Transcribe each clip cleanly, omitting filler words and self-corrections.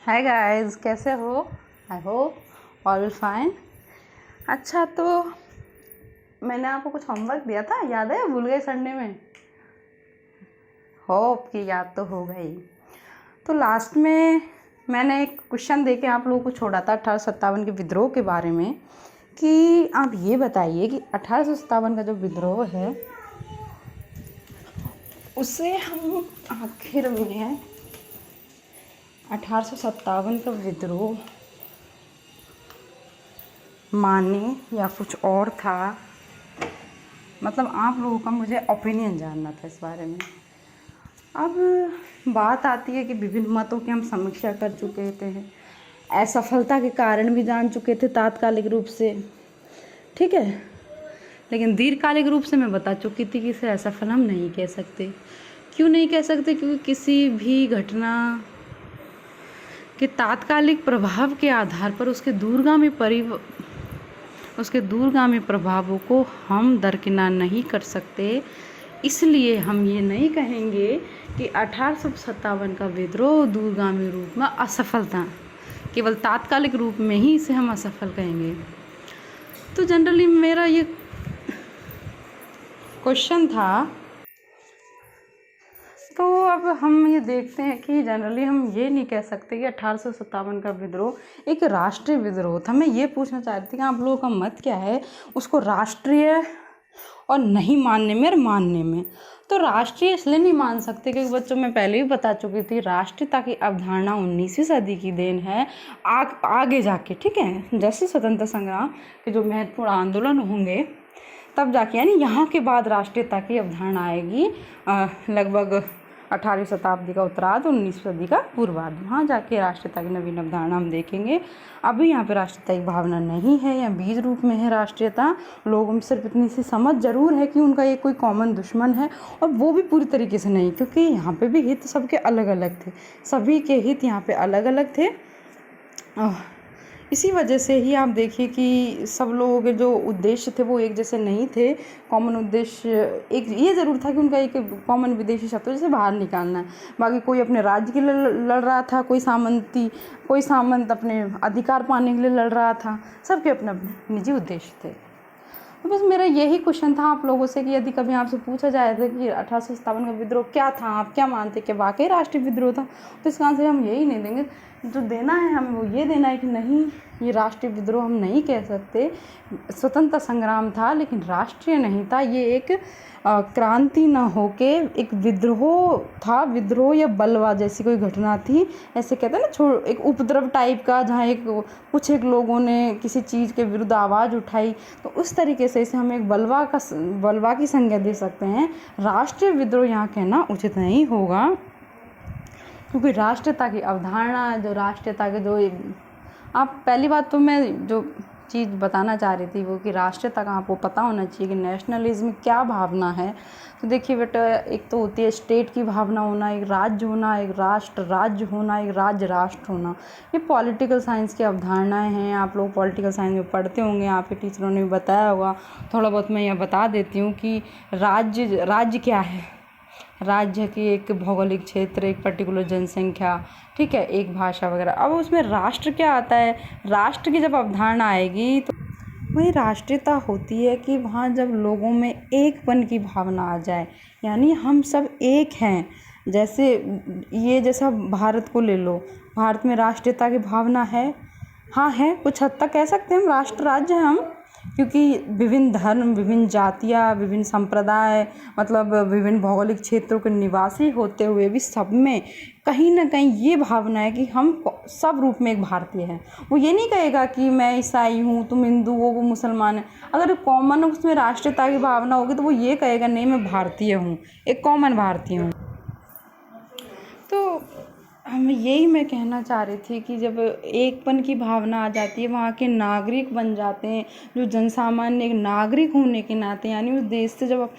Hi guys, कैसे हो? I hope all fine. अच्छा, तो मैंने आपको कुछ होमवर्क दिया था, याद है? भूल गए संडे में? होप कि याद तो हो गई। तो लास्ट में मैंने एक क्वेश्चन दे के आप लोगों को छोड़ा था 1857 के विद्रोह के बारे में, कि आप ये बताइए कि 1857 का जो विद्रोह है उसे हम आखिर में 1857 का विद्रोह माने या कुछ और था। मतलब आप लोगों का मुझे ओपिनियन जानना था इस बारे में। अब बात आती है कि विभिन्न मतों की हम समीक्षा कर चुके थे, असफलता के कारण भी जान चुके थे तात्कालिक रूप से, ठीक है। लेकिन दीर्घकालिक रूप से मैं बता चुकी थी कि इसे असफल हम नहीं कह सकते। क्यों नहीं कह सकते? क्योंकि किसी भी घटना के तात्कालिक प्रभाव के आधार पर उसके दूरगामी प्रभावों को हम दरकिनार नहीं कर सकते। इसलिए हम ये नहीं कहेंगे कि 1857 का विद्रोह दूरगामी रूप में असफल था, केवल तात्कालिक रूप में ही इसे हम असफल कहेंगे। तो जनरली मेरा ये क्वेश्चन था। तो अब हम ये देखते हैं कि जनरली हम ये नहीं कह सकते कि 1857 का विद्रोह एक राष्ट्रीय विद्रोह था। मैं ये पूछना चाहती थी कि आप लोगों का मत क्या है उसको राष्ट्रीय और नहीं मानने में और मानने में। तो राष्ट्रीय इसलिए नहीं मान सकते क्योंकि बच्चों में पहले भी बता चुकी थी, राष्ट्रीयता की अवधारणा 19वीं सदी की देन है। आगे जाके, ठीक है, जैसे स्वतंत्रता संग्राम के जो महत्वपूर्ण आंदोलन होंगे तब जाके, यानी यहाँ के बाद राष्ट्रीयता की अवधारणा आएगी। लगभग 18वीं शताब्दी का उत्तरार्ध, 19वीं सदी का पूर्वार्ध, वहाँ जाके राष्ट्रीयता की नवीन अवधारणा हम देखेंगे। अभी यहाँ पे राष्ट्रीयता की भावना नहीं है या बीज रूप में है राष्ट्रीयता। लोगों में सिर्फ इतनी सी समझ जरूर है कि उनका ये कोई कॉमन दुश्मन है, और वो भी पूरी तरीके से नहीं, क्योंकि यहाँ पे भी हित सबके अलग अलग थे। सभी के हित यहाँ पे अलग अलग थे। इसी वजह से ही आप देखिए कि सब लोगों के जो उद्देश्य थे वो एक जैसे नहीं थे। कॉमन उद्देश्य एक ये ज़रूर था कि उनका एक कॉमन विदेशी शत्रु जैसे बाहर निकालना है। बाकी कोई अपने राज्य के लिए लड़ रहा था, कोई सामंत अपने अधिकार पाने के लिए लड़ रहा था। सबके अपने अपने निजी उद्देश्य थे। तो बस मेरा यही क्वेश्चन था आप लोगों से कि यदि कभी आपसे पूछा जाए था कि 1857 का विद्रोह क्या था, आप क्या मानते कि वाकई राष्ट्रीय विद्रोह था, तो इसका आंसर हम यही नहीं देंगे। जो देना है हमें वो ये देना है कि नहीं, ये राष्ट्रीय विद्रोह हम नहीं कह सकते। स्वतंत्रता संग्राम था लेकिन राष्ट्रीय नहीं था। ये एक क्रांति न होके एक विद्रोह था। विद्रोह या बलवा जैसी कोई घटना थी, ऐसे कहते हैं ना, एक उपद्रव टाइप का, जहाँ कुछ लोगों ने किसी चीज़ के विरुद्ध आवाज़ उठाई। तो उस तरीके से इसे हम एक बलवा की संज्ञा दे सकते हैं। राष्ट्रीय विद्रोह यहाँ कहना उचित नहीं होगा, क्योंकि राष्ट्रीयता की अवधारणा, जो राष्ट्रीयता के जो आप पहली बात तो मैं जो चीज़ बताना चाह रही थी वो कि राष्ट्रीयता का आपको पता होना चाहिए कि नेशनलिज्म क्या भावना है। तो देखिए बेटा, एक तो होती है स्टेट की भावना होना, एक राज्य होना, एक राष्ट्र राज्य होना, एक राज्य राष्ट्र होना। ये पॉलिटिकल साइंस की अवधारणाएं हैं। आप लोग पॉलिटिकल साइंस में पढ़ते होंगे, आपके टीचरों ने भी बताया होगा। थोड़ा बहुत मैं यह बता देती हूँ कि राज्य क्या है। राज्य की एक भौगोलिक क्षेत्र, एक पर्टिकुलर जनसंख्या, ठीक है, एक भाषा वगैरह। अब उसमें राष्ट्र क्या आता है? राष्ट्र की जब अवधारणा आएगी तो वही राष्ट्रीयता होती है कि वहाँ जब लोगों में एकपन की भावना आ जाए, यानी हम सब एक हैं। जैसा भारत को ले लो, भारत में राष्ट्रीयता की भावना है, हाँ है, कुछ हद तक कह सकते हैं हम राष्ट्र राज्य हैं हम, क्योंकि विभिन्न धर्म, विभिन्न जातियाँ, विभिन्न संप्रदाय, मतलब विभिन्न भौगोलिक क्षेत्रों के निवासी होते हुए भी सब में कहीं ना कहीं ये भावना है कि हम सब रूप में एक भारतीय हैं। वो ये नहीं कहेगा कि मैं ईसाई हूँ, तुम हिंदू हो, वो मुसलमान है। अगर कॉमन उसमें राष्ट्रीयता की भावना होगी तो वो ये कहेगा नहीं, मैं भारतीय हूँ, एक कॉमन भारतीय हूँ। तो यही मैं कहना चाह रही थी कि जब एकपन की भावना आ जाती है, वहाँ के नागरिक बन जाते हैं, जो जनसामान्य एक नागरिक होने के नाते, यानी उस देश से जब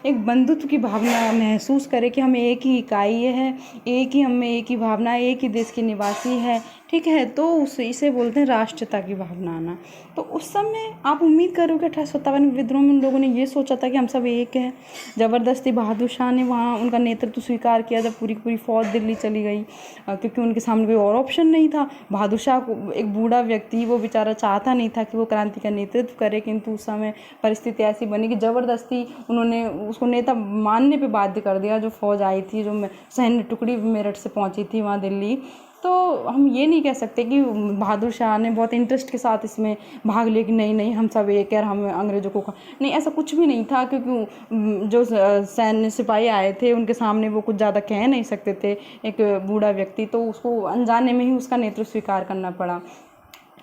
एक बंधुत्व की भावना महसूस करे कि हम एक ही इकाई है, एक ही हमें एक ही भावना, एक ही देश के निवासी है, ठीक है, तो इसे बोलते हैं राष्ट्रीयता की भावना आना। तो उस समय आप उम्मीद करोगे 1857 विद्रोह में उन लोगों ने ये सोचा था कि हम सब एक हैं। ज़बरदस्ती बहादुर शाह ने वहाँ उनका नेतृत्व स्वीकार किया जब पूरी की पूरी फौज दिल्ली चली गई। क्योंकि उनके सामने कोई और ऑप्शन नहीं था। बहादुर शाह को, एक बूढ़ा व्यक्ति, वो बेचारा चाहता नहीं था कि वो क्रांति का नेतृत्व करे, किंतु उस समय परिस्थिति ऐसी बनी कि ज़बरदस्ती उन्होंने उसको नेता मानने पे बाध्य कर दिया। जो फौज आई थी, जो सैन्य टुकड़ी मेरठ से पहुंची थी वहाँ दिल्ली, तो हम ये नहीं कह सकते कि बहादुर शाह ने बहुत इंटरेस्ट के साथ इसमें भाग लिया कि नहीं नहीं हम सब एक है, हम अंग्रेज़ों को नहीं, ऐसा कुछ भी नहीं था। क्योंकि जो सैन्य सिपाही आए थे उनके सामने वो कुछ ज़्यादा कह नहीं सकते थे, एक बूढ़ा व्यक्ति, तो उसको अनजाने में ही उसका नेतृत्व स्वीकार करना पड़ा।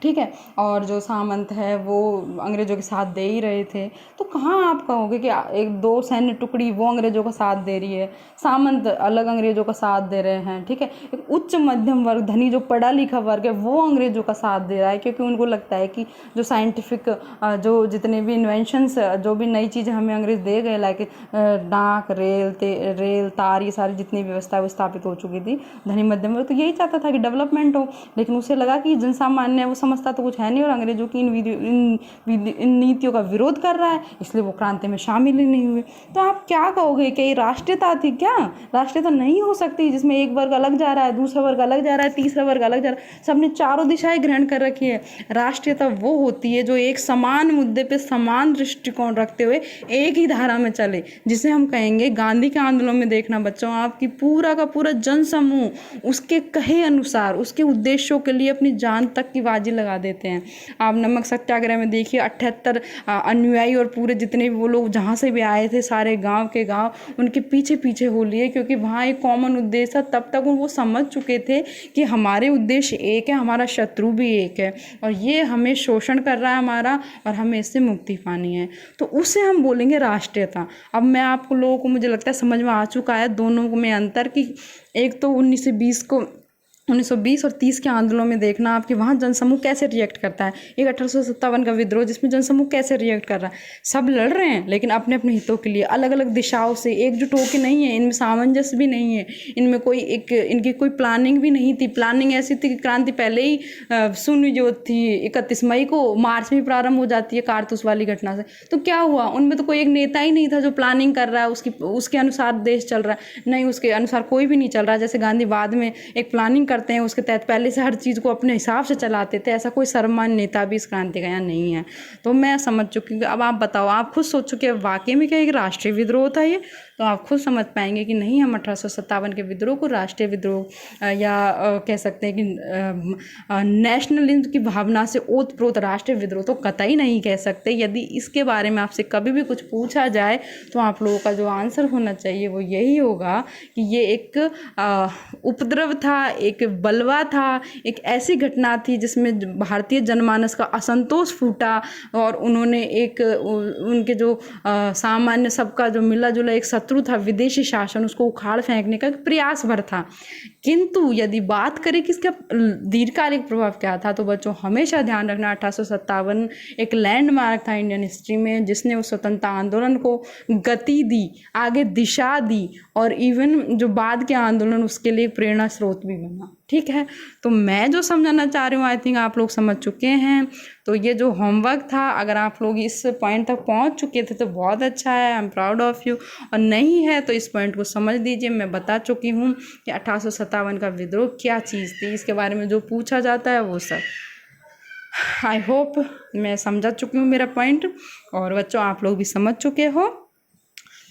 ठीक है। और जो सामंत है वो अंग्रेज़ों के साथ दे ही रहे थे, तो कहाँ आप कहोगे कि एक दो सैन्य टुकड़ी वो अंग्रेज़ों का साथ दे रही है, सामंत अलग अंग्रेज़ों का साथ दे रहे हैं। ठीक है। एक उच्च मध्यम वर्ग, धनी जो पढ़ा लिखा वर्ग है, वो अंग्रेज़ों का साथ दे रहा है, क्योंकि उनको लगता है कि जो साइंटिफिक जो जितने भी इन्वेंशंस, जो भी नई चीज़ें हमें अंग्रेज़ दे गए, लाइक डाक, रेल तार, ये सारी जितनी व्यवस्था वो स्थापित हो चुकी थी, धनी मध्यम वर्ग तो यही चाहता था कि डेवलपमेंट हो। लेकिन उसे लगा कि जन सामान्य है, वो समझता तो कुछ है नहीं और अंग्रेजों की इन नीतियों का विरोध कर रहा है, इसलिए वो क्रांति में शामिल ही नहीं हुए। तो आप क्या कहोगे कि ये राष्ट्रीयता थी क्या? राष्ट्रीयता नहीं हो सकती जिसमें एक वर्ग अलग जा रहा है, दूसरा वर्ग अलग जा रहा है, तीसरा वर्ग अलग जा रहा है, सबने चारों दिशाएं ग्रहण कर रखी है। राष्ट्रीयता वो होती है जो एक समान मुद्दे पे समान दृष्टिकोण रखते हुए एक ही धारा में चले, जिसे हम कहेंगे गांधी के आंदोलन में देखना बच्चों, आपकी पूरा का पूरा जन समूह उसके कहे अनुसार उसके उद्देश्यों के लिए अपनी जान तक की बाजी लगा देते हैं। आप नमक सत्याग्रह में देखिए 78 अनुयायी और पूरे जितने भी वो लोग जहाँ से भी आए थे, सारे गांव के गांव उनके पीछे पीछे हो लिए, क्योंकि वहाँ एक कॉमन उद्देश्य था। तब तक वो समझ चुके थे कि हमारे उद्देश्य एक है, हमारा शत्रु भी एक है और ये हमें शोषण कर रहा है हमारा, और हमें इससे मुक्ति पानी है। तो उसे हम बोलेंगे राष्ट्रीयता। अब मैं आपको लोगों को, मुझे लगता है समझ में आ चुका है दोनों में अंतर, कि एक तो 1920 और 30 के आंदोलन में देखना आपके वहाँ जनसमूह कैसे रिएक्ट करता है, एक 1857 का विद्रोह जिसमें जनसमूह कैसे रिएक्ट कर रहा है। सब लड़ रहे हैं लेकिन अपने अपने हितों के लिए अलग अलग दिशाओं से एकजुट होकर नहीं है, इनमें सामंजस्य भी नहीं है, इनमें इनकी कोई प्लानिंग भी नहीं थी। प्लानिंग ऐसी थी कि क्रांति पहले ही शून्य जो थी 31 मई को, मार्च में प्रारंभ हो जाती है कारतूस वाली घटना से। तो क्या हुआ, उनमें तो कोई एक नेता ही नहीं था जो प्लानिंग कर रहा है, उसके अनुसार देश चल रहा है, नहीं उसके अनुसार कोई भी नहीं चल रहा। जैसे गांधी बाद में एक प्लानिंग करते हैं, उसके तहत पहले से हर चीज़ को अपने हिसाब से चलाते थे, ऐसा कोई सर्वमान्य नेता भी इस क्रांति का यहाँ नहीं है। तो मैं समझ चुकी हूँ। अब आप बताओ, आप खुद सोच चुके हैं वाकई में क्या एक राष्ट्रीय विद्रोह था ये? तो आप खुद समझ पाएंगे कि नहीं, हम 1857 के विद्रोह को राष्ट्रीय विद्रोह या कह सकते हैं कि नेशनलिज्म की भावना से ओतप्रोत राष्ट्रीय विद्रोह तो कतई नहीं कह सकते। यदि इसके बारे में आपसे कभी भी कुछ पूछा जाए तो आप लोगों का जो आंसर होना चाहिए वो यही होगा कि ये एक उपद्रव था, एक बलवा था, एक ऐसी घटना थी जिसमें भारतीय जनमानस का असंतोष फूटा और उन्होंने एक उनके जो सामान्य सबका जो मिला जुला एक शत्रु था विदेशी शासन, उसको उखाड़ फेंकने का प्रयास भर था। किंतु यदि बात करें कि इसका दीर्घकालिक प्रभाव क्या था, तो बच्चों हमेशा ध्यान रखना 1857 एक लैंडमार्क था इंडियन हिस्ट्री में, जिसने उस स्वतंत्रता आंदोलन को गति दी, आगे दिशा दी और इवन जो बाद के आंदोलन उसके लिए प्रेरणा स्रोत भी बना। ठीक है, तो मैं जो समझाना चाह रही हूँ आई थिंक आप लोग समझ चुके हैं। तो ये जो होमवर्क था, अगर आप लोग इस पॉइंट तक पहुँच चुके थे तो बहुत अच्छा है, I am proud of you. और नहीं है तो इस पॉइंट को समझ लीजिए, मैं बता चुकी हूँ कि 1857 का विद्रोह क्या चीज़ थी, इसके बारे में जो पूछा जाता है वो सब। आई होप मैं समझा चुकी हूँ मेरा पॉइंट, और बच्चों आप लोग भी समझ चुके हो।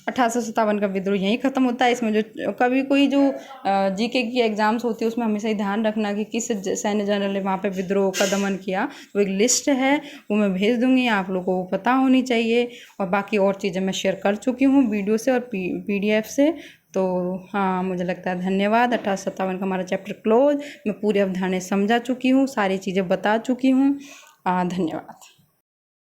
1857 का विद्रोह यहीं ख़त्म होता है। इसमें जो कभी कोई जो जीके की एग्ज़ाम्स होती है उसमें हमेशा ही ध्यान रखना कि किस सैन्य जनरल ने वहाँ पे विद्रोह का दमन किया। तो एक लिस्ट है वो मैं भेज दूँगी, आप लोगों को पता होनी चाहिए। और बाकी और चीज़ें मैं शेयर कर चुकी हूँ वीडियो से और PDF से। तो हाँ, मुझे लगता है धन्यवाद। 1857 का हमारा चैप्टर क्लोज। मैं पूरी अवधारणाएं समझा चुकी हूँ, सारी चीज़ें बता चुकी हूँ। धन्यवाद।